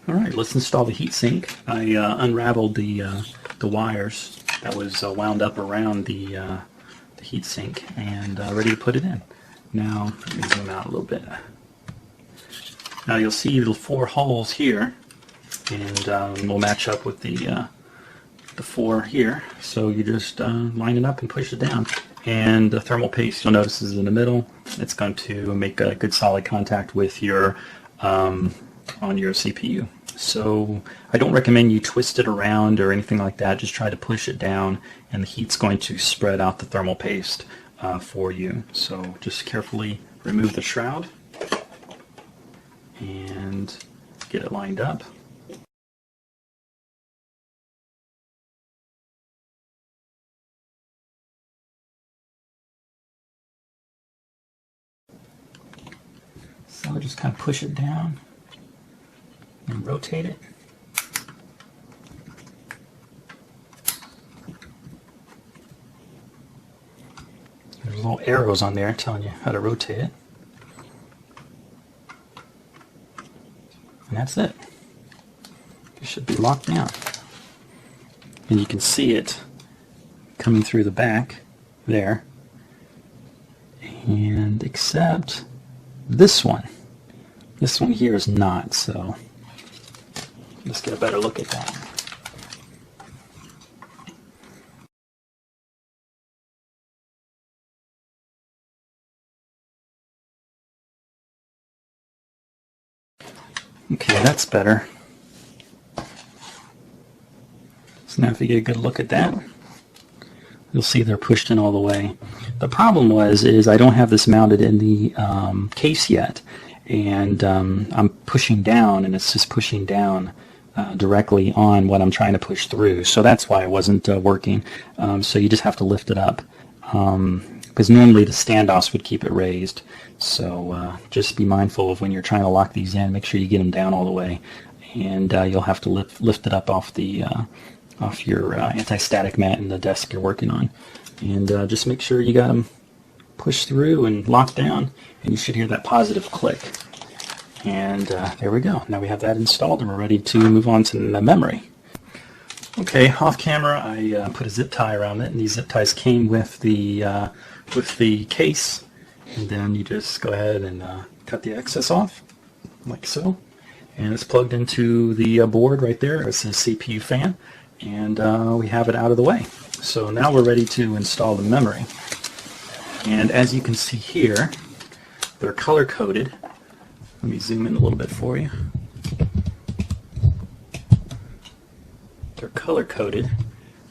Alright, let's install the heatsink. I unraveled the wires that was wound up around the heatsink and ready to put it in. Now, let me zoom out a little bit. Now you'll see the 4 holes here, and will match up with the 4 here. So you just line it up and push it down. And the thermal paste, you'll notice, is in the middle. It's going to make a good solid contact with your on your CPU. So I don't recommend you twist it around or anything like that. Just try to push it down, and the heat's going to spread out the thermal paste for you. So just carefully remove the shroud and get it lined up. So just kind of push it down and rotate it. There's little arrows on there telling you how to rotate it. And that's it. It should be locked down. And you can see it coming through the back there. And except this one here is not, so let's get a better look at that. Okay, that's better. So now if you get a good look at that, you'll see they're pushed in all the way. The problem is I don't have this mounted in the case yet, and I'm pushing down, and it's just pushing down directly on what I'm trying to push through. So that's why it wasn't working. So you just have to lift it up, because normally the standoffs would keep it raised. So just be mindful of when you're trying to lock these in. Make sure you get them down all the way, and you'll have to lift it up off the off your anti-static mat in the desk you're working on. And just make sure you got them pushed through and locked down, and you should hear that positive click. And there we go. Now we have that installed, and we're ready to move on to the memory. Okay, off camera I put a zip tie around it, and these zip ties came with the case. And then you just go ahead and cut the excess off, like so. And it's plugged into the board right there. It's a CPU fan, and we have it out of the way. So now we're ready to install the memory. And as you can see here, they're color coded. Let me zoom in a little bit for you. They're color coded.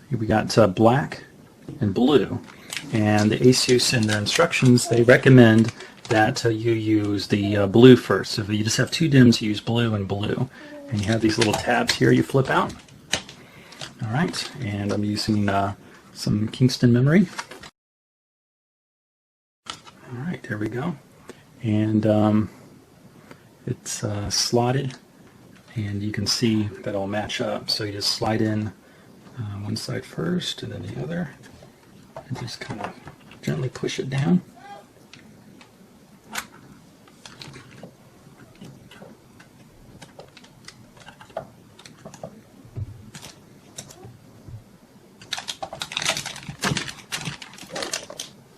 We got black and blue. And the ASUS in their instructions, they recommend that you use the blue first. So if you just have 2 DIMMs, you use blue and blue. And you have these little tabs here you flip out. Alright, and I'm using some Kingston memory. Alright, there we go. And it's slotted, and you can see that it'll match up. So you just slide in one side first and then the other, and just kind of gently push it down.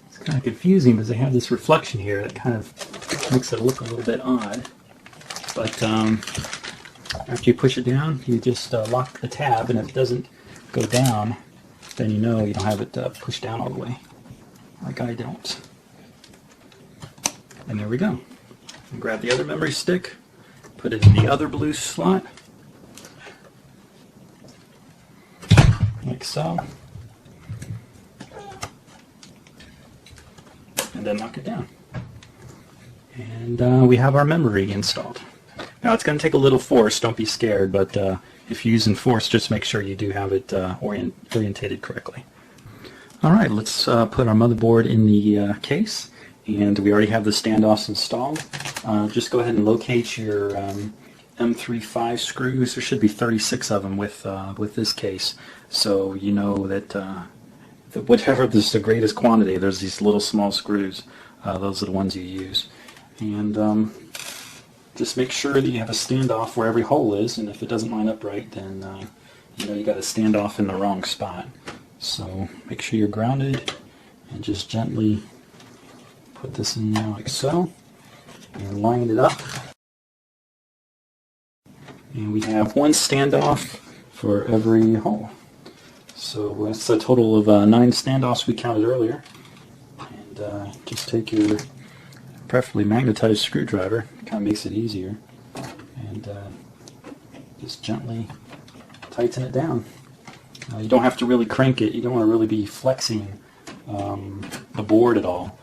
It's kind of confusing because they have this reflection here that kind of makes it look a little bit odd. But after you push it down, you just lock the tab, and if it doesn't go down, then you know you don't have it pushed down all the way, like I don't. And there we go. And grab the other memory stick, put it in the other blue slot, like so, and then lock it down. And we have our memory installed. Now it's going to take a little force, don't be scared, but if you're using force, just make sure you do have it orientated correctly. Alright, let's put our motherboard in the case, and we already have the standoffs installed. Just go ahead and locate your M35 screws. There should be 36 of them with this case, so you know that whatever is the greatest quantity, there's these little small screws. Those are the ones you use. And just make sure that you have a standoff where every hole is, and if it doesn't line up right, then you know you got a standoff in the wrong spot. So make sure you're grounded, and just gently put this in there like so, and line it up. And we have one standoff for every hole. So that's a total of 9 standoffs we counted earlier. And just take your preferably magnetized screwdriver, kind of makes it easier, and just gently tighten it down. You don't have to really crank it. You don't want to really be flexing the board at all.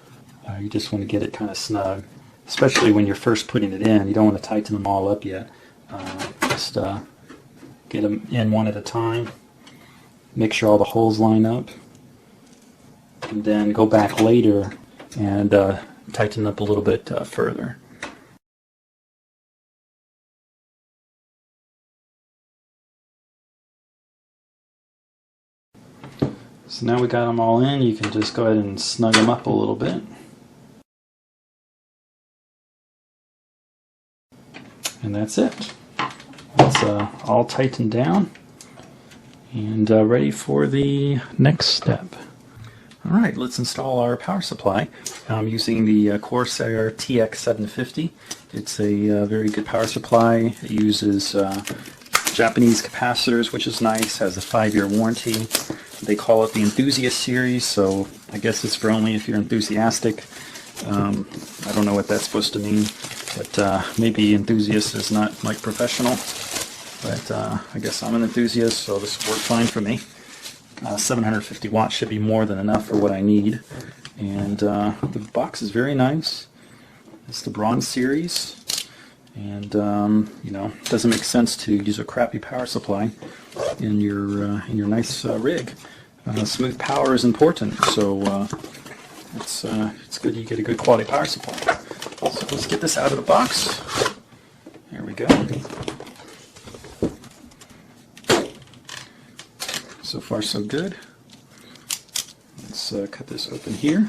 You just want to get it kind of snug, especially when you're first putting it in. You don't want to tighten them all up yet. Just get them in one at a time. Make sure all the holes line up, and then go back later and tighten up a little bit further. So now we got them all in, you can just go ahead and snug them up a little bit. And that's it. It's all tightened down and ready for the next step. Alright, let's install our power supply. I'm using the Corsair TX750. It's a very good power supply. It uses Japanese capacitors, which is nice, has a 5-year warranty. They call it the Enthusiast series, so I guess it's for only if you're enthusiastic. I don't know what that's supposed to mean, but maybe enthusiast is not like professional. But I guess I'm an enthusiast, so this will work fine for me. 750 watts should be more than enough for what I need. And the box is very nice. It's the Bronze series. And you know, it doesn't make sense to use a crappy power supply in your nice rig. Smooth power is important, so it's good you get a good quality power supply. So let's get this out of the box. There we go. So far so good. Let's cut this open here.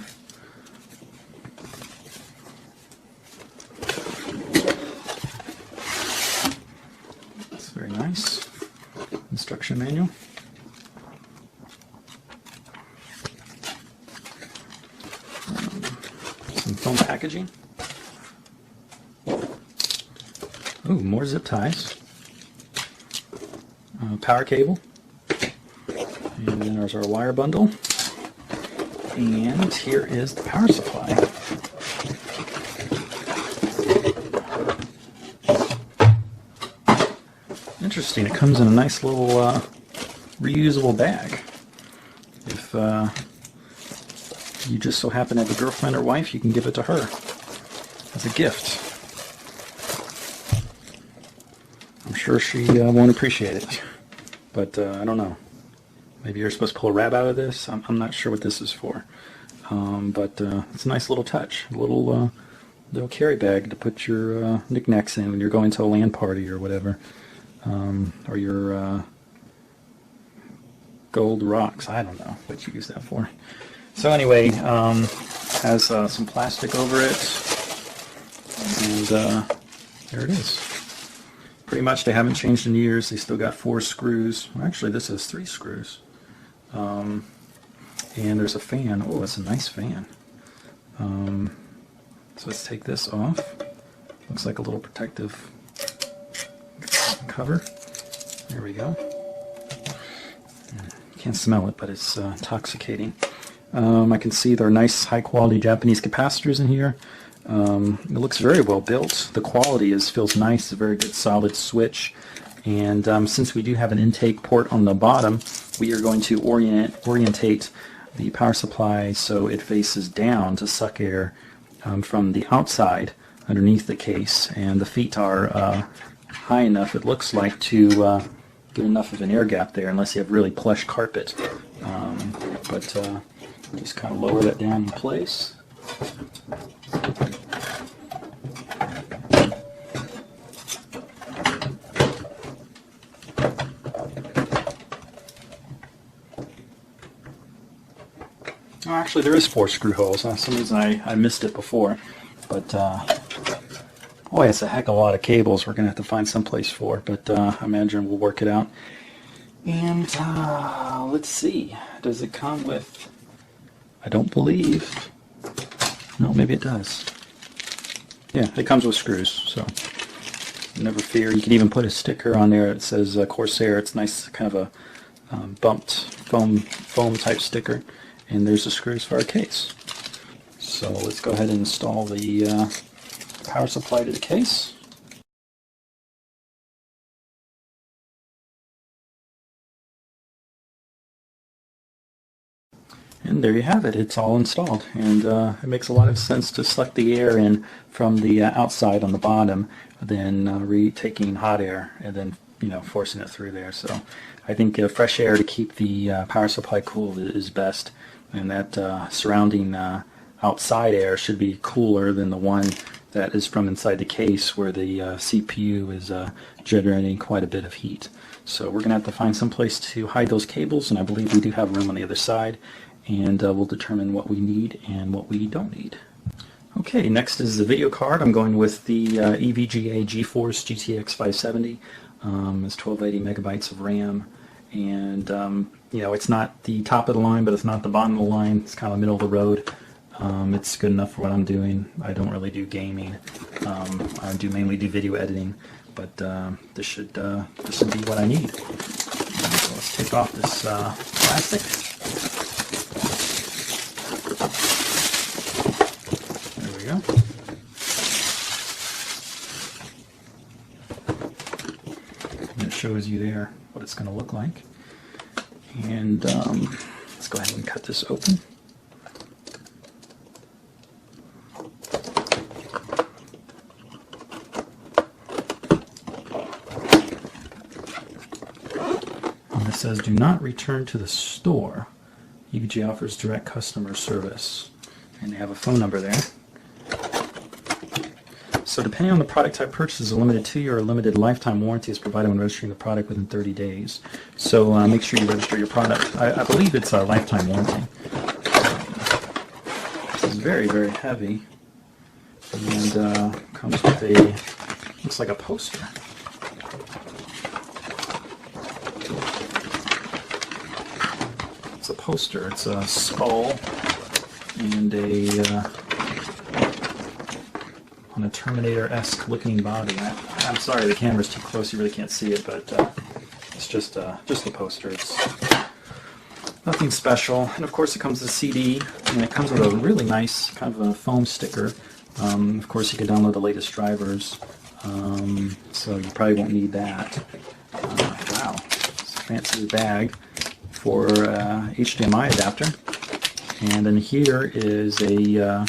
That's very nice. Instruction manual. Some foam packaging. Ooh, more zip ties. Power cable. And then there's our wire bundle. And here is the power supply. Interesting, it comes in a nice little reusable bag. If you just so happen to have a girlfriend or wife, you can give it to her as a gift. I'm sure she won't appreciate it, but I don't know. Maybe you're supposed to pull a rab out of this. I'm not sure what this is for, but it's a nice little touch. A little carry bag to put your knickknacks in when you're going to a LAN party or whatever, or your gold rocks. I don't know what you use that for. So anyway, has some plastic over it, and there it is. Pretty much they haven't changed in years. They still got 4 screws. Well, actually, this has 3 screws. And there's a fan. Oh, it's a nice fan. So let's take this off. Looks like a little protective cover. There we go. Can't smell it, but it's intoxicating. I can see there are nice high-quality Japanese capacitors in here. It looks very well built. The quality feels nice. It's a very good solid switch. And since we do have an intake port on the bottom, we are going to orientate the power supply so it faces down to suck air from the outside underneath the case. And the feet are high enough, it looks like, to get enough of an air gap there, unless you have really plush carpet. But just kind of lower that down in place. Oh, actually, there is 4 screw holes. For some reason I missed it before, but Boy, it's a heck of a lot of cables we're going to have to find some place for, but I imagine we'll work it out. And let's see, does it come with, I don't believe, no, maybe it does. Yeah, it comes with screws, so never fear. You can even put a sticker on there that says Corsair. It's nice, kind of a bumped foam type sticker. And there's the screws for our case. So let's go ahead and install the power supply to the case. And there you have it. It's all installed, and it makes a lot of sense to suck the air in from the outside on the bottom, than taking hot air and then forcing it through there. So I think fresh air to keep the power supply cool is best, and that surrounding outside air should be cooler than the one that is from inside the case, where the CPU is generating quite a bit of heat. So we're going to have to find some place to hide those cables, and I believe we do have room on the other side. And we'll determine what we need and what we don't need. Okay, next is the video card. I'm going with the EVGA GeForce GTX 570. It's 1280 megabytes of RAM, and it's not the top of the line, but it's not the bottom of the line. It's kind of middle of the road. It's good enough for what I'm doing. I don't really do gaming. I do mainly do video editing, but this should be what I need. So let's take off this plastic. There we go. And it shows you there what it's going to look like. And let's go ahead and cut this open. And it says, do not return to the store. EVGA offers direct customer service. And they have a phone number there. So depending on the product type purchased, a limited 2-year or limited lifetime warranty is provided when registering the product within 30 days. So make sure you register your product. I believe it's a lifetime warranty. This is very, very heavy. And comes with a, looks like a poster. It's a poster. It's a skull and on a Terminator-esque looking body. I'm sorry, the camera's too close, you really can't see it, but it's just a poster. It's nothing special. And of course it comes with a CD, and it comes with a really nice kind of a foam sticker. Of course you can download the latest drivers, so you probably won't need that. Wow, it's a fancy bag for HDMI adapter. And then here is a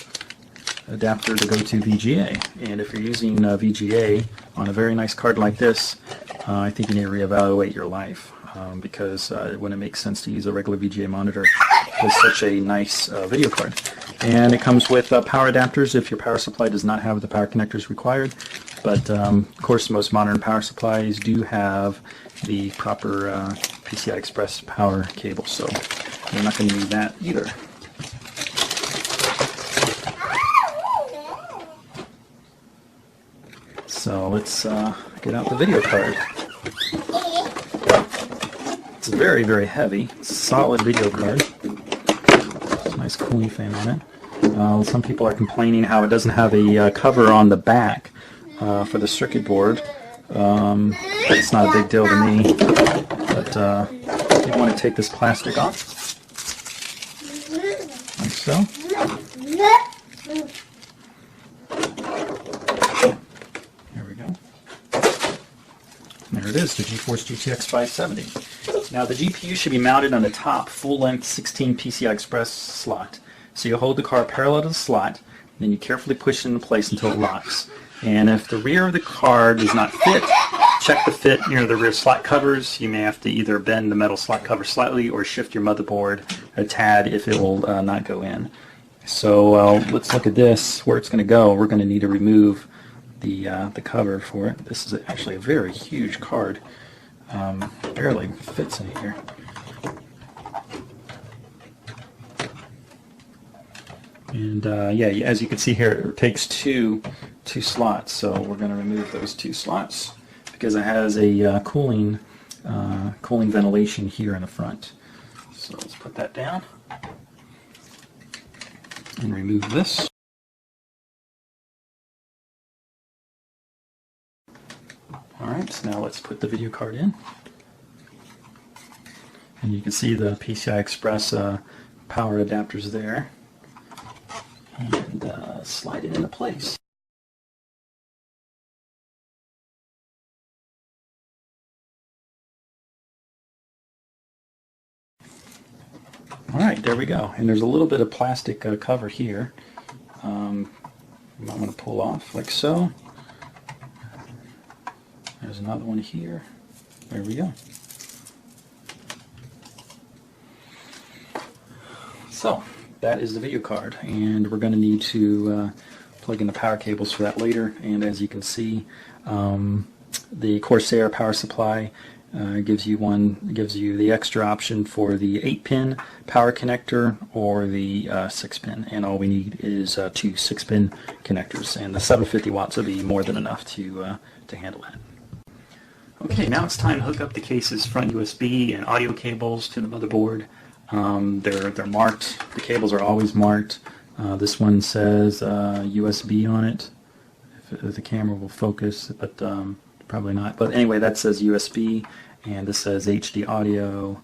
adapter to go to VGA. And if you're using VGA on a very nice card like this, I think you need to reevaluate your life, because it wouldn't make sense to use a regular VGA monitor with such a nice video card. And it comes with power adapters if your power supply does not have the power connectors required. But of course most modern power supplies do have the proper PCI Express power cable, so you're not going to need that either. So let's get out the video card. It's very, very heavy, solid video card. Nice cooling fan on it. Some people are complaining how it doesn't have a cover on the back for the circuit board. It's not a big deal to me, but you want to take this plastic off, like so. There we go. There it is, the GeForce GTX 570. Now the GPU should be mounted on the top full-length 16 PCI Express slot. So you hold the card parallel to the slot, then you carefully push it into place until it locks. And if the rear of the card does not fit, check the fit near the rear slot covers. You may have to either bend the metal slot cover slightly or shift your motherboard a tad if it will not go in. So let's look at this, where it's going to go. We're going to need to remove the cover for it. This is actually a very huge card. Barely fits in here. And yeah, as you can see here, it takes two two slots, so we're going to remove those two slots because it has a cooling ventilation here in the front. So let's put that down and remove this. Alright, so now let's put the video card in. And you can see the PCI Express power adapters there. And slide it into place. Alright, there we go. And there's a little bit of plastic cover here. You might want to pull off like so. There's another one here. There we go. So that is the video card, and we're going to need to plug in the power cables for that later. And as you can see, the Corsair power supply gives you the extra option for the 8-pin power connector or the 6-pin, and all we need is two 6-pin connectors, and the 750 watts will be more than enough to handle that. Okay, now it's time to hook up the case's front USB and audio cables to the motherboard. They're marked. The cables are always marked. This one says USB on it. If the camera will focus, but probably not. But anyway, that says USB, and this says HD audio,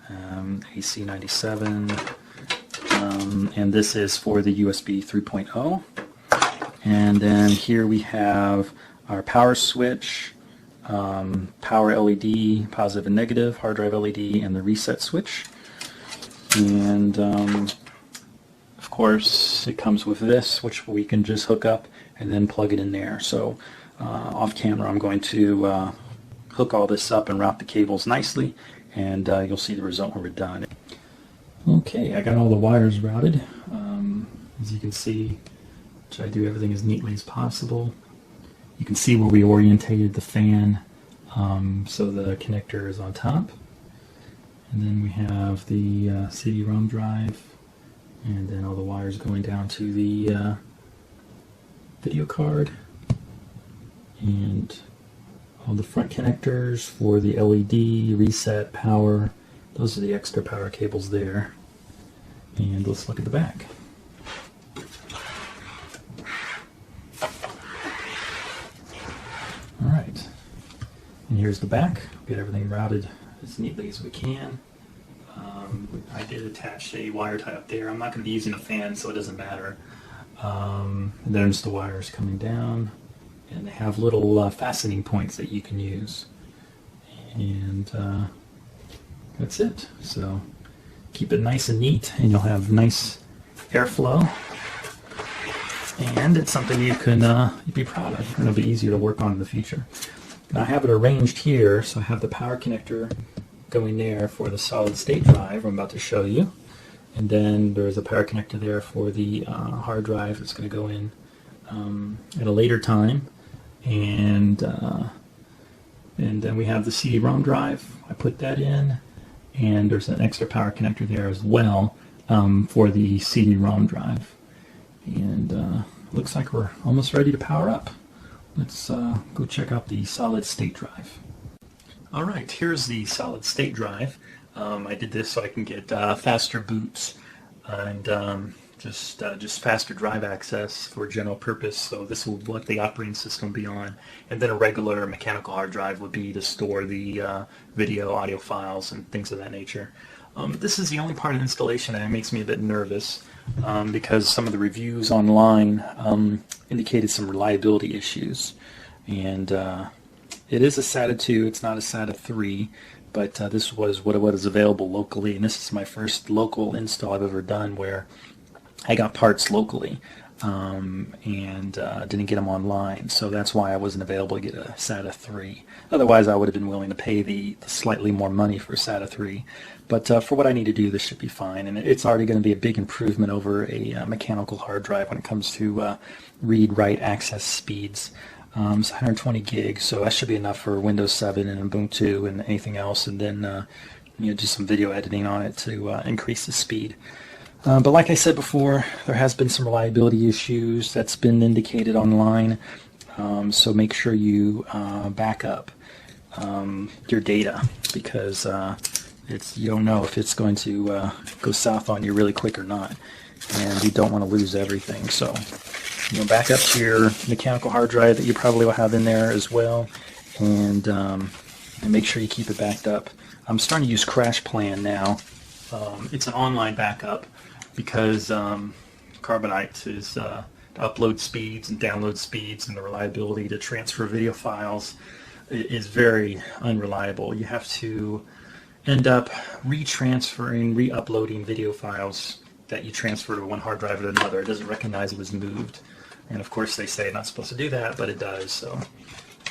AC97, and this is for the USB 3.0. And then here we have our power switch, power LED, positive and negative, hard drive LED, and the reset switch. And of course it comes with this, which we can just hook up and then plug it in there. So off camera I'm going to hook all this up and route the cables nicely, and you'll see the result when we're done. Okay, I got all the wires routed. As you can see, try to do everything as neatly as possible. You can see where we orientated the fan, so the connector is on top. And then we have the CD-ROM drive, and then all the wires going down to the video card, and all the front connectors for the LED, reset, power. Those are the extra power cables there. And let's look at the back. Alright, and here's the back. Get everything routed as neatly as we can. I did attach a wire tie up there. I'm not going to be using a fan, so it doesn't matter. And there's the wires coming down, and they have little fastening points that you can use. And that's it. So keep it nice and neat, and you'll have nice airflow. And it's something you can you'd be proud of, and it'll be easier to work on in the future. Now I have it arranged here, so I have the power connector going there for the solid state drive I'm about to show you, and then there's a power connector there for the hard drive that's going to go in at a later time, and then we have the CD-ROM drive. I put that in, and there's an extra power connector there as well for the CD-ROM drive, and looks like we're almost ready to power up. Let's go check out the solid state drive. Alright, here's the solid state drive. I did this so I can get faster boots and just faster drive access for general purpose. So this will let the operating system be on, and then a regular mechanical hard drive would be to store the video, audio files, and things of that nature. This is the only part of the installation that makes me a bit nervous because some of the reviews online indicated some reliability issues, and it is a SATA 2, it's not a SATA 3, but this was what was available locally, and this is my first local install I've ever done where I got parts locally and didn't get them online, so that's why I wasn't available to get a SATA 3. Otherwise I would have been willing to pay the slightly more money for a SATA 3, but for what I need to do, this should be fine, and it's already going to be a big improvement over a mechanical hard drive when it comes to read-write access speeds. It's 120 gigs, so that should be enough for Windows 7 and Ubuntu and anything else, and then do some video editing on it to increase the speed. But like I said before, there has been some reliability issues that's been indicated online. So make sure you back up your data, because you don't know if it's going to go south on you really quick or not, and you don't want to lose everything. So back up to your mechanical hard drive that you probably will have in there as well, and make sure you keep it backed up. I'm starting to use CrashPlan now. It's an online backup, because Carbonite is upload speeds and download speeds, and the reliability to transfer video files is very unreliable. You have to end up re-uploading video files that you transfer to one hard drive to another. It doesn't recognize it was moved, and of course they say not supposed to do that, but it does. So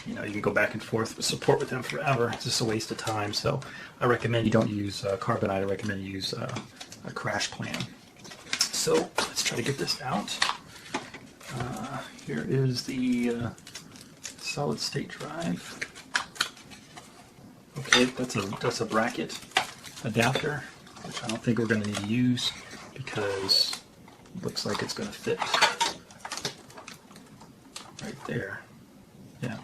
you can go back and forth with support with them forever. It's just a waste of time. So I recommend you don't use Carbonite. I recommend you use a CrashPlan. So let's try to get this out. Here is the solid state drive. Okay, that's a bracket adapter, which I don't think we're going to need to use, because it looks like it's going to fit right there. Yeah,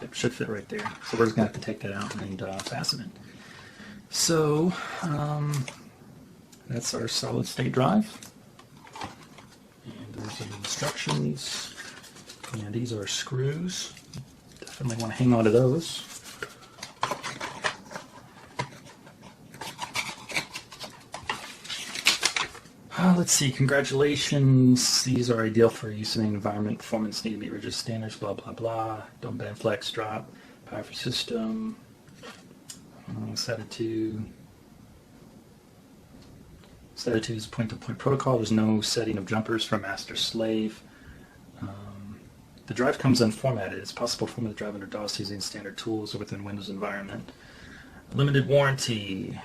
it should fit right there. So we're just going to have to take that out and fasten it. So that's our solid state drive. And there's some instructions. And these are screws. Definitely want to hang on to those. Let's see, congratulations. These are ideal for use in an environment. Performance need to meet rigid standards, blah, blah, blah. Don't bend, flex, drop. Power for system. Set it to is point-to-point protocol. There's no setting of jumpers for master-slave. The drive comes unformatted. It's possible to format the drive under DOS using standard tools or within Windows environment. Limited warranty.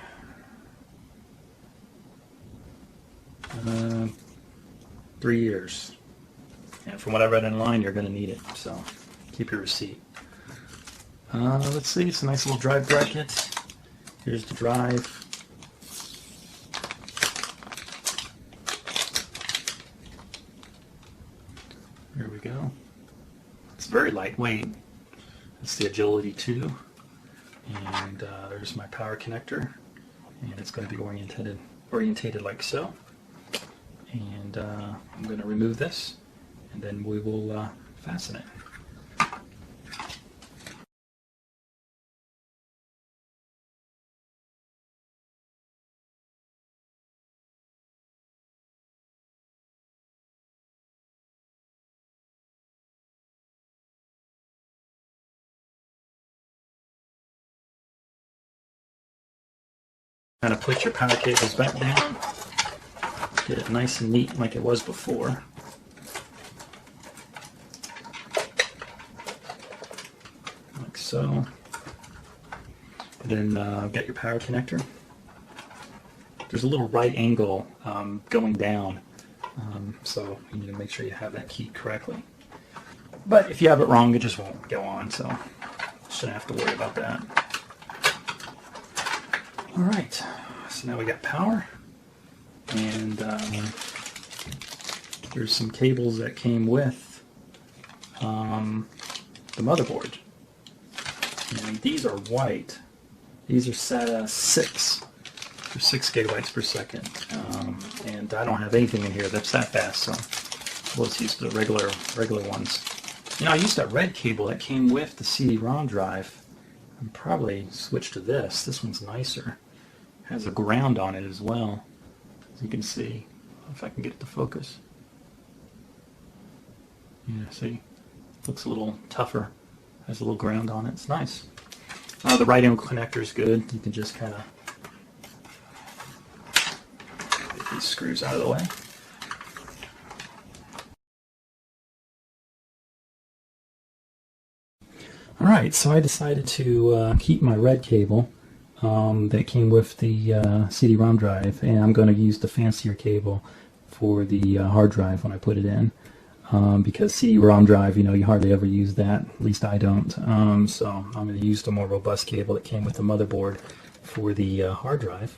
3 years. And from what I read online, you're going to need it. So keep your receipt. Let's see. It's a nice little drive bracket. Here's the drive. Here we go. It's very lightweight. It's the Agility 2. And there's my power connector. And it's going to be orientated like so. And I'm going to remove this, and then we will fasten it. Kind of put your power cables back down. Get it nice and neat like it was before. Like so. And then get your power connector. There's a little right angle going down, so you need to make sure you have that keyed correctly. But if you have it wrong, it just won't go on, so shouldn't have to worry about that. Alright, so now we got power, and there's some cables that came with the motherboard. And these are white. These are SATA 6. They're 6 gigabytes per second. And I don't have anything in here that's that fast, so we'll just use the regular ones. I used that red cable that came with the CD-ROM drive. I'll probably switch to this. This one's nicer. Has a ground on it as well, as you can see. If I can get it to focus. Yeah, see? Looks a little tougher. Has a little ground on it. It's nice. The right angle connector is good. You can just kind of get these screws out of the way. Alright, so I decided to keep my red cable that came with the CD-ROM drive, and I'm going to use the fancier cable for the hard drive when I put it in. Because CD-ROM drive, you hardly ever use that. At least I don't. So I'm going to use the more robust cable that came with the motherboard for the hard drive.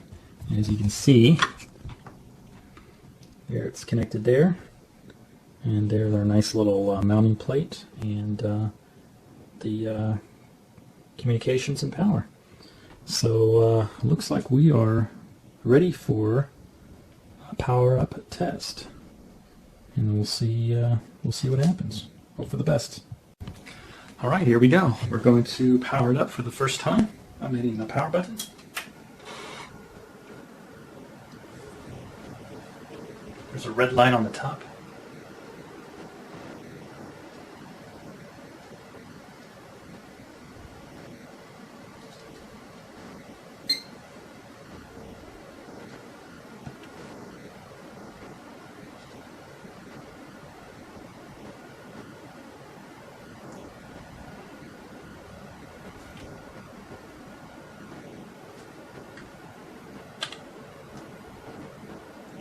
And as you can see, There, it's connected there, and there's our nice little mounting plate and the communications and power. So looks like we are ready for a power up test, and we'll see what happens. Hope for the best. All right, here we go. We're going to power it up for the first time. I'm hitting the power button. There's a red light on the top.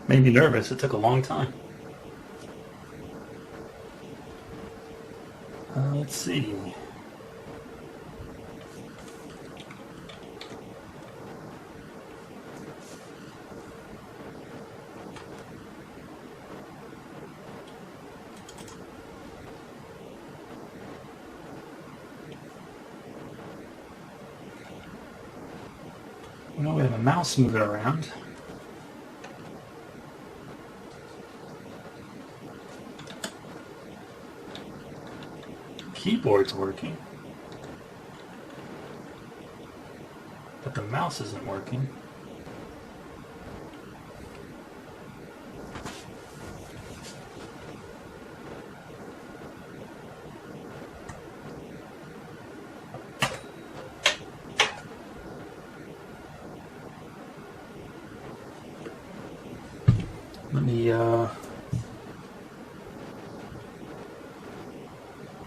Made me nervous. It took a long time. Let's see. Well, we have a mouse moving around. Keyboard's working, but the mouse isn't working. Let me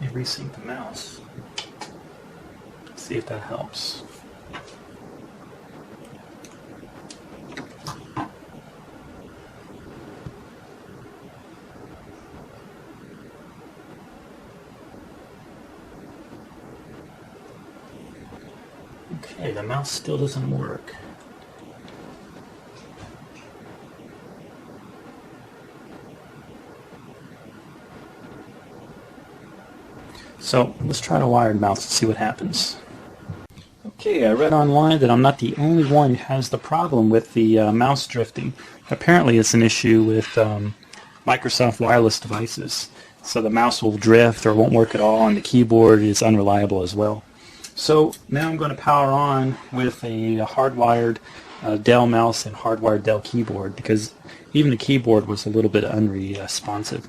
resync the mouse. See if that helps. Okay, the mouse still doesn't work. So let's try a wired mouse and see what happens. Okay, I read online that I'm not the only one who has the problem with the mouse drifting. Apparently it's an issue with Microsoft wireless devices. So the mouse will drift or won't work at all, and the keyboard is unreliable as well. So now I'm going to power on with a hardwired Dell mouse and hardwired Dell keyboard, because even the keyboard was a little bit unresponsive.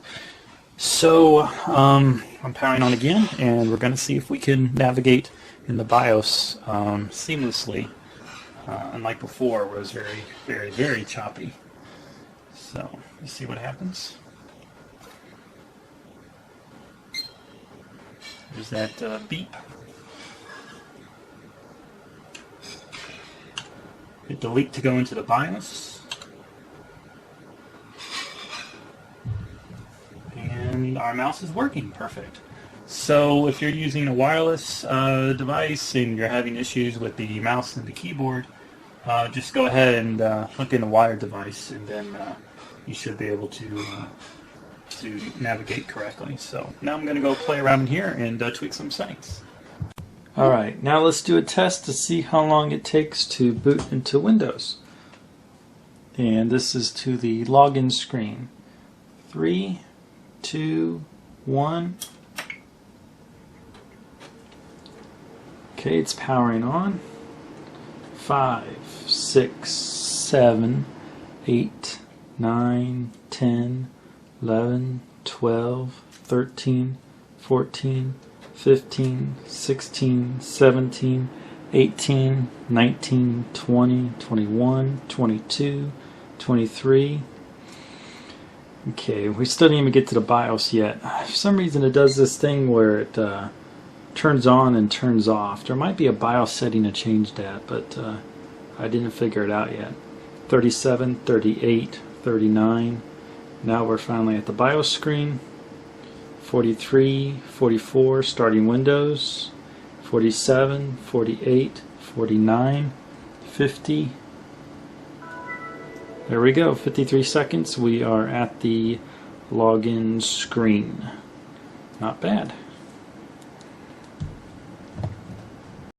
So I'm powering on again, and we're going to see if we can navigate in the BIOS seamlessly, unlike before where it was very, very, very choppy. So let's see what happens. There's that beep. Hit delete to go into the BIOS. And our mouse is working perfect. So if you're using a wireless device and you're having issues with the mouse and the keyboard, just go ahead and hook in a wired device, and then you should be able to navigate correctly. So now I'm going to go play around in here and tweak some settings. Alright, now let's do a test to see how long it takes to boot into Windows. And this is to the login screen. 3, 2, 1. Okay, it's powering on. 5, 6, 7, 8, 9, 10, 11, 12, 13, 14, 15, 16, 17, 18, 19, 20, 21, 22, 23. Okay, we still didn't even get to the BIOS yet. For some reason it does this thing where it turns on and turns off. There might be a BIOS setting to change that, but I didn't figure it out yet. 37, 38, 39. Now we're finally at the BIOS screen. 43, 44, starting Windows. 47, 48, 49, 50. There we go, 53 seconds. We are at the login screen. Not bad.